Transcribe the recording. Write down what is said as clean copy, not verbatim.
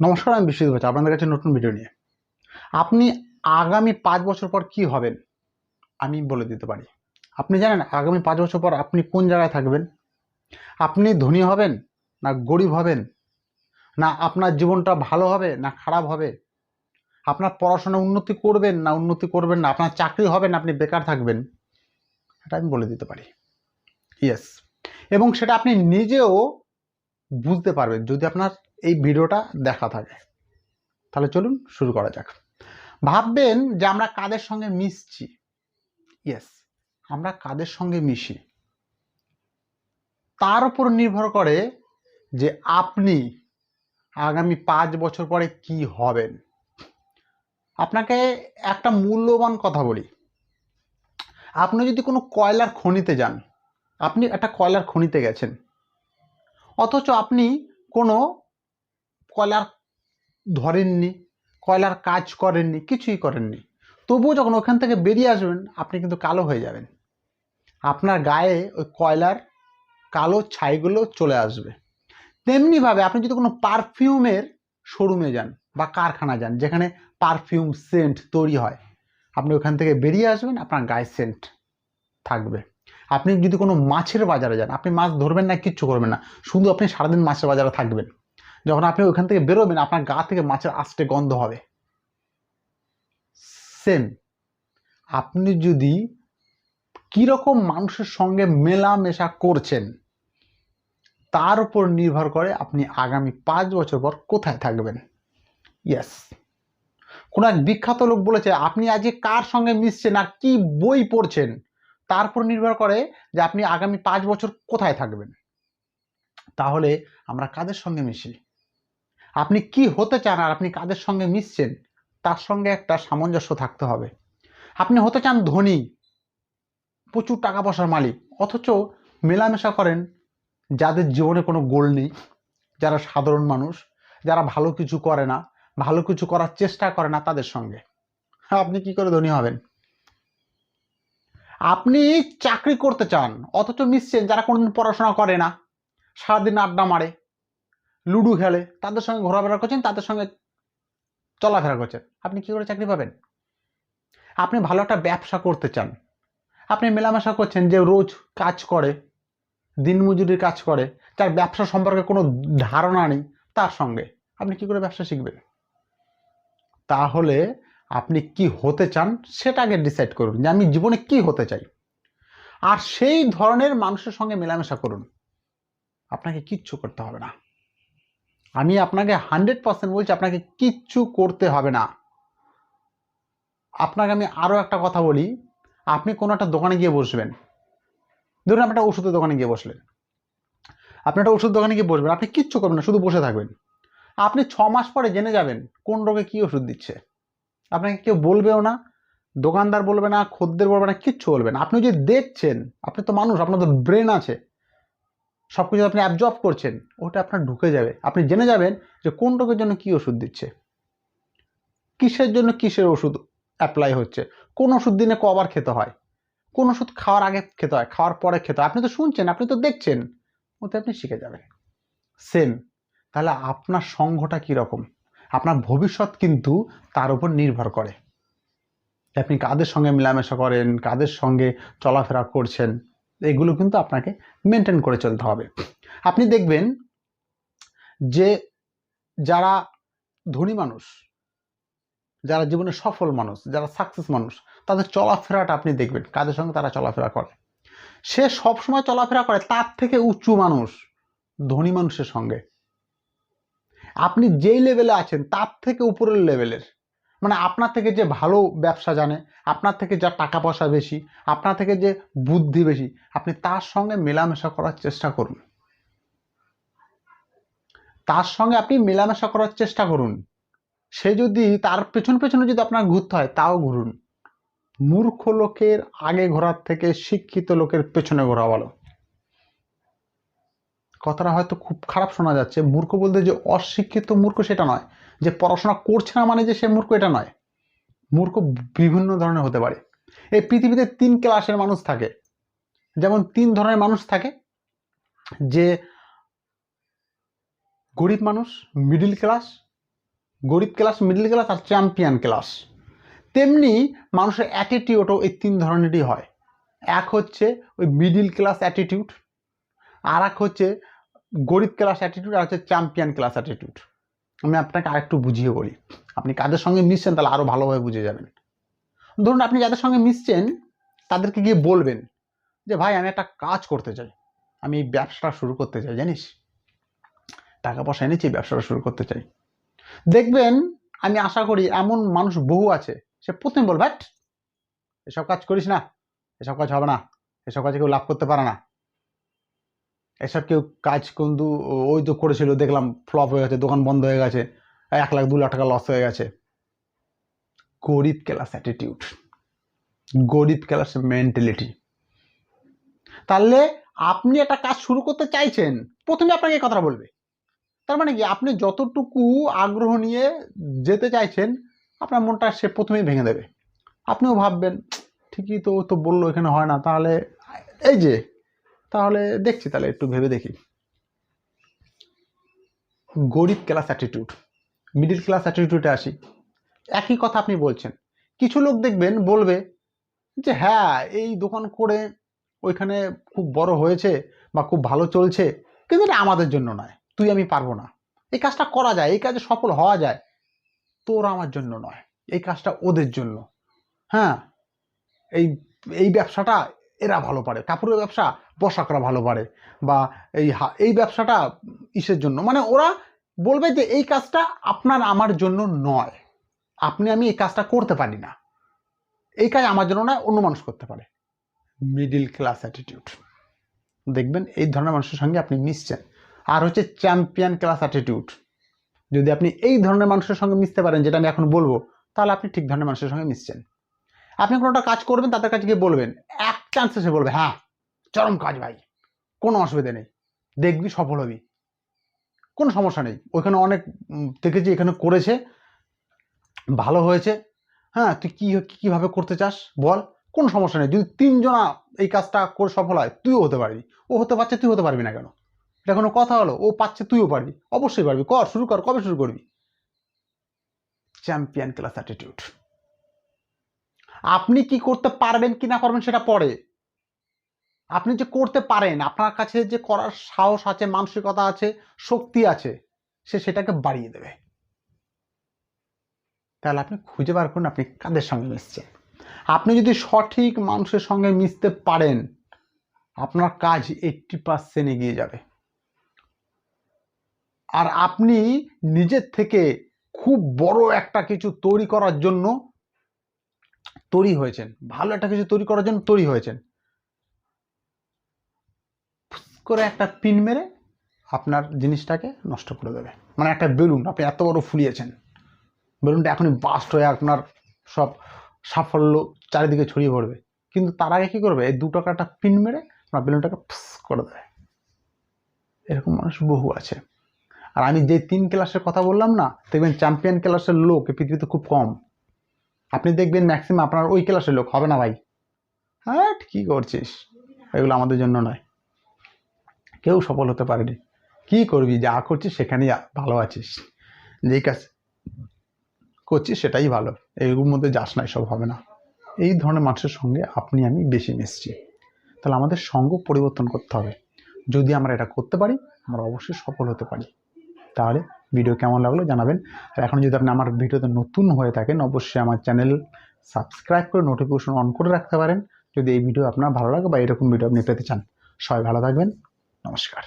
নমস্কার, আমি বিশ্বজিৎ বলছি আপনাদের কাছে নতুন ভিডিও নিয়ে। আপনি আগামী 5 বছর পর কি হবেন আমি বলে দিতে পারি। আপনি জানেন আগামী 5 বছর পর আপনি কোন জায়গায় থাকবেন? আপনি ধনী হবেন না গরিব হবেন, না আপনার জীবনটা ভালো হবে না খারাপ হবে, আপনার পড়াশোনা উন্নতি করবেন না উন্নতি করবেন না, আপনার চাকরি হবে না আপনি বেকার থাকবেন, এটা আমি বলে দিতে পারি। ইয়েস, এবং সেটা আপনি নিজেও বুঝতে পারবেন যদি আপনার এই ভিডিওটা দেখা থাকে। তাহলে চলুন শুরু করা যাক। ভাববেন যে আমরা কাদের সঙ্গে মিশছি। ইয়েস, আমরা কাদের সঙ্গে মিশি তার উপর নির্ভর করে যে আপনি আগামী 5 বছর পরে কি হবেন। আপনাকে একটা মূল্যবান কথা বলি, আপনি যদি কোনো কয়লার খনিতে যান, আপনি একটা কয়লার খনিতে গেছেন, অথচ আপনি কোনো কয়লার ধরেননি, কয়লার কাজ করেননি, কিছুই করেননি, তবুও যখন ওখান থেকে বেরিয়ে আসবেন আপনি কিন্তু কালো হয়ে যাবেন। আপনার গায়ে ওই কয়লার কালো ছাইগুলো চলে আসবে। তেমনিভাবে আপনি যদি কোনো পারফিউমের শোরুমে যান বা কারখানা যান যেখানে পারফিউম সেন্ট তৈরি হয়, আপনি ওখান থেকে বেরিয়ে আসবেন আপনার গায়ে সেন্ট থাকবে। আপনি যদি কোনো মাছের বাজারে যান, আপনি মাছ ধরবেন না, কিচ্ছু করবেন না, শুধু আপনি সারাদিন মাছের বাজারে থাকবেন, যখন আপনি ওখান থেকে বেরোবেন আপনার গা থেকে মাছের আষ্টে গন্ধ হবে। সেম, আপনি যদি কীরকম মানুষের সঙ্গে মেলামেশা করছেন তার উপর নির্ভর করে আপনি আগামী 5 বছর পর কোথায় থাকবেন। ইয়েস, কোন এক বিখ্যাত লোক বলেছে আপনি আজকে কার সঙ্গে মিশছেন আর কি বই পড়ছেন তার উপর নির্ভর করে যে আপনি আগামী 5 বছর কোথায় থাকবেন। তাহলে আমরা কাদের সঙ্গে মিশি, আপনি কি হতে চান আর আপনি কাদের সঙ্গে মিশছেন তার সঙ্গে একটা সামঞ্জস্য থাকতে হবে। আপনি হতে চান ধনী, প্রচুর টাকা পয়সার মালিক, অথচ মেলামেশা করেন যাদের জীবনে কোনো গোল নেই, যারা সাধারণ মানুষ, যারা ভালো কিছু করে না, ভালো কিছু করার চেষ্টা করে না, তাদের সঙ্গে আপনি কি করে ধনী হবেন? আপনি চাকরি করতে চান অথচ মিশছেন যারা কোনোদিন পড়াশোনা করে না, সারাদিন আড্ডা মারে, লুডো খেলে, তাদের সঙ্গে ঘোরাফেরা করছেন, তাদের সঙ্গে চলাফেরা করছেন, আপনি কি করে চাকরি পাবেন? আপনি ভালো একটা ব্যবসা করতে চান, আপনি মেলামেশা করছেন যে রোজ কাজ করে, দিনমজুরির কাজ করে, যার ব্যবসা সম্পর্কে কোনো ধারণা নেই, তার সঙ্গে আপনি কি করে ব্যবসা শিখবেন? তাহলে আপনি কি হতে চান সেটা আগে ডিসাইড করুন যে আমি জীবনে কি হতে চাই, আর সেই ধরনের মানুষের সঙ্গে মেলামেশা করুন, আপনাকে কিচ্ছু করতে হবে না। আমি আপনাকে 100% বলছি আপনাকে কিচ্ছু করতে হবে না। আপনাকে আমি আরও একটা কথা বলি, আপনি কোনো একটা দোকানে গিয়ে বসবেন, ধরুন আপনি একটা ওষুধের দোকানে গিয়ে বসলেন, আপনি একটা ওষুধ দোকানে গিয়ে বসবেন, আপনি কিচ্ছু করবেন না, শুধু বসে থাকবেন। আপনি 6 মাস পরে জেনে যাবেন কোন রোগে কি ওষুধ দিচ্ছে, আপনাকে কেউ বলবেও না, দোকানদার বলবে না, খদ্দের বলবে না, কিচ্ছু বলবে না। আপনি যে দেখছেন, আপনি তো মানুষ, আপনার তো ব্রেন আছে, সব কিছু আপনি অ্যাবজর্ব করছেন, ওটা আপনার ঢুকে যাবে, আপনি জেনে যাবেন যে কোন রোগের জন্য কি ওষুধ দিচ্ছে, কিসের জন্য কিসের ওষুধ অ্যাপ্লাই হচ্ছে, কোন ওষুধ দিনে কবার খেতে হয়, কোন ওষুধ খাওয়ার আগে খেতে হয়, খাওয়ার পরে খেতে হয়, আপনি তো শুনছেন, আপনি তো দেখছেন, ওতে আপনি শিখে যাবেন। সেম, তাহলে আপনার সংঘটা কীরকম, আপনার ভবিষ্যৎ কিন্তু তার উপর নির্ভর করে আপনি কাদের সঙ্গে মেলামেশা করেন, কাদের সঙ্গে চলাফেরা করছেন, এগুলো কিন্তু আপনাকে মেনটেন করে চলতে হবে। আপনি দেখবেন যে যারা ধনী মানুষ, যারা জীবনে সফল মানুষ, যারা সাকসেস মানুষ, তাদের চলাফেরাটা আপনি দেখবেন কাদের সঙ্গে তারা চলাফেরা করে, সে সবসময় চলাফেরা করে তার থেকে উঁচু মানুষ, ধনী মানুষের সঙ্গে। আপনি যেই লেভেলে আছেন তার থেকে উপরের লেভেলের, মানে আপনার থেকে যে ভালো ব্যবসা জানে, আপনার থেকে যা টাকা পয়সা বেশি, আপনার থেকে যে বুদ্ধি বেশি, আপনি তার সঙ্গে মেলামেশা করার চেষ্টা করুন, তার সঙ্গে আপনি মেলামেশা করার চেষ্টা করুন। সে যদি তার পেছনে যদি আপনার ঘুরতে হয় তাও ঘুরুন। মূর্খ লোকের আগে ঘোরার থেকে শিক্ষিত লোকের পেছনে ঘোরা ভালো। কথাটা হয়তো খুব খারাপ শোনা যাচ্ছে, মূর্খ বলতে যে অশিক্ষিত মূর্খ সেটা নয়, যে পড়াশোনা করছে না মানে যে সে মূর্খ এটা নয়। মূর্খ বিভিন্ন ধরনের হতে পারে। এই পৃথিবীতে 3 ক্লাসের মানুষ থাকে, যেমন 3 ধরনের মানুষ থাকে, যে গরিব মানুষ, মিডিল ক্লাস গরিব ক্লাস, মিডল ক্লাস আর চ্যাম্পিয়ন ক্লাস। তেমনি মানুষের অ্যাটিটিউডও এই 3 ধরনেরই হয়। এক হচ্ছে ওই মিডল ক্লাস অ্যাটিটিউড, আর এক হচ্ছে গরিব ক্লাস অ্যাটিটিউড, আর হচ্ছে চ্যাম্পিয়ন ক্লাস অ্যাটিটিউড। আমি আপনাকে আরেকটু বুঝিয়ে বলি, আপনি কাদের সঙ্গে মিশছেন তাহলে আরও ভালোভাবে বুঝে যাবেন। ধরুন আপনি যাদের সঙ্গে মিশছেন তাদেরকে গিয়ে বলবেন যে ভাই আমি একটা কাজ করতে চাই, আমি এই ব্যবসাটা শুরু করতে চাই, জানিস টাকা পয়সা এনেছি, ব্যবসাটা শুরু করতে চাই। দেখবেন, আমি আশা করি এমন মানুষ বহু আছে, সে প্রথমে বলবে হ্যাট এসব কাজ করিস না, এসব কাজ হবে না, এসব কাজে কেউ লাভ করতে পারে না, এসব কেউ কাজ কিন্তু ওই তো করেছিল দেখলাম ফ্লপ হয়ে গেছে, দোকান বন্ধ হয়ে গেছে, 1 লাখ 2 লাখ টাকা লস হয়ে গেছে। গরিব ক্লাস অ্যাটিটিউড, গরিব ক্লাস মেন্টালিটি। তাহলে আপনি একটা কাজ শুরু করতে চাইছেন, প্রথমে আপনাকে এই কথা বলবে। তার মানে কি, আপনি যতটুকু আগ্রহ নিয়ে যেতে চাইছেন আপনার মনটা সে প্রথমেই ভেঙে দেবে। আপনিও ভাববেন ঠিকই তো, তো বললো এখানে হয় না, তাহলে এই যে তাহলে দেখছি, তাহলে একটু ভেবে দেখি। গরিব ক্লাস অ্যাটিটিউড। মিডিল ক্লাস অ্যাটিটিউডে আসি, একই কথা আপনি বলছেন। কিছু লোক দেখবেন বলবে যে হ্যাঁ এই দোকান করে ওইখানে খুব বড় হয়েছে বা খুব ভালো চলছে, কিন্তু এটা আমাদের জন্য নয়, তুই আমি পারবো না, এই কাজটা করা যায়, এই কাজে সফল হওয়া যায়, তোর আমার জন্য নয়, এই কাজটা ওদের জন্য। হ্যাঁ, এই এই ব্যবসাটা এরা ভালো পারে, কাপড়ের ব্যবসা পোশাকরা ভালো পারে, বা এই ব্যবসাটা ইসের জন্য, মানে ওরা বলবে যে এই কাজটা আপনার আমার জন্য নয়, আপনি আমি এই কাজটা করতে পারি না, এই কাজ আমার জন্য নয়, অন্য মানুষ করতে পারে। Middle class attitude. দেখবেন এই ধরনের মানুষের সঙ্গে আপনি মিশছেন। আর হচ্ছে চ্যাম্পিয়ন ক্লাস অ্যাটিটিউড। যদি আপনি এই ধরনের মানুষের সঙ্গে মিশতে পারেন, যেটা আমি এখন বলবো, তাহলে আপনি ঠিক ধরনের মানুষের সঙ্গে মিশছেন। আপনি কোনোটা কাজ করবেন, তাদের কাছে গিয়ে বলবেন, এক চান্সে সে বলবে হ্যাঁ চরম কাজ ভাই, কোনো অসুবিধা নেই, দেখবি সফল হবি, কোনো সমস্যা নেই, ওইখানে অনেক দেখেছি এখানে করেছে ভালো হয়েছে, হ্যাঁ তুই কিভাবে করতে চাস বল, কোনো সমস্যা নেই, যদি 3 জনা এই কাজটা করে সফল হয় তুইও হতে পারবি, ও হতে পারছে তুই হতে পারবি না কেন, এটা কোনো কথা হলো? ও পাচ্ছে তুইও পারবি, অবশ্যই পারবি, কর, শুরু কর, কবে শুরু করবি? Champion class attitude. আপনি কি করতে পারবেন কি না পারবেন সেটা পরে, আপনি যে করতে পারেন, আপনার কাছে যে করার সাহস আছে, মানসিকতা আছে, শক্তি আছে, সে সেটাকে বাড়িয়ে দেবে। তাহলে আপনি খুঁজে বার করুন আপনি কাদের সঙ্গে মিশছেন। আপনি যদি সঠিক মানুষের সঙ্গে মিশতে পারেন, আপনার কাজ 80% এগিয়ে যাবে। আর আপনি নিজের থেকে খুব বড় একটা কিছু তৈরি করার জন্য তৈরি হয়েছেন, ভালো একটা কিছু তৈরি করার জন্য তৈরি হয়েছেন, করে একটা পিন মেরে আপনার জিনিসটাকে নষ্ট করে দেবে। মানে একটা বেলুন আপনি এত বড় ফুলিয়েছেন, বেলুনটা এখনই বাস্ট হয়ে আপনার সব সাফল্য চারিদিকে ছড়িয়ে পড়বে, কিন্তু তার আগে কী করবে, এই 2 টাকা একটা পিন মেরে আপনার বেলুনটাকে করে দেবে। এরকম মানুষ বহু আছে। আর আমি যে 3 ক্লাসের কথা বললাম না, দেখবেন চ্যাম্পিয়ন ক্লাসের লোক এই পৃথিবীতে খুব কম। আপনি দেখবেন ম্যাক্সিমাম আপনার ওই ক্লাসের লোক হবে না ভাই, হ্যাঁ কী করছিস, এগুলো আমাদের জন্য নয়, কেউ সফল হতে পারেনি, কি করবি, যা করছিস সেখানেই ভালো আছিস, যেই কাজ করছিস সেটাই ভালো, এগুলোর মধ্যে যাস না, সব হবে না। এই ধরনের মানুষের সঙ্গে আপনি আমি বেশি মিশছি। তাহলে আমাদের সঙ্গ পরিবর্তন করতে হবে। যদি আমরা এটা করতে পারি, আমরা অবশ্যই সফল হতে পারি। তাহলে ভিডিও কেমন লাগলো জানাবেন। আর এখন যদি আপনি আমার ভিডিওতে নতুন হয়ে থাকেন, অবশ্যই আমার চ্যানেল সাবস্ক্রাইব করে নোটিফিকেশন অন করে রাখতে পারেন, যদি এই ভিডিও আপনার ভালো লাগে বা এরকম ভিডিও আপনি পেতে চান। সবাই ভালো থাকবেন, নমস্কার।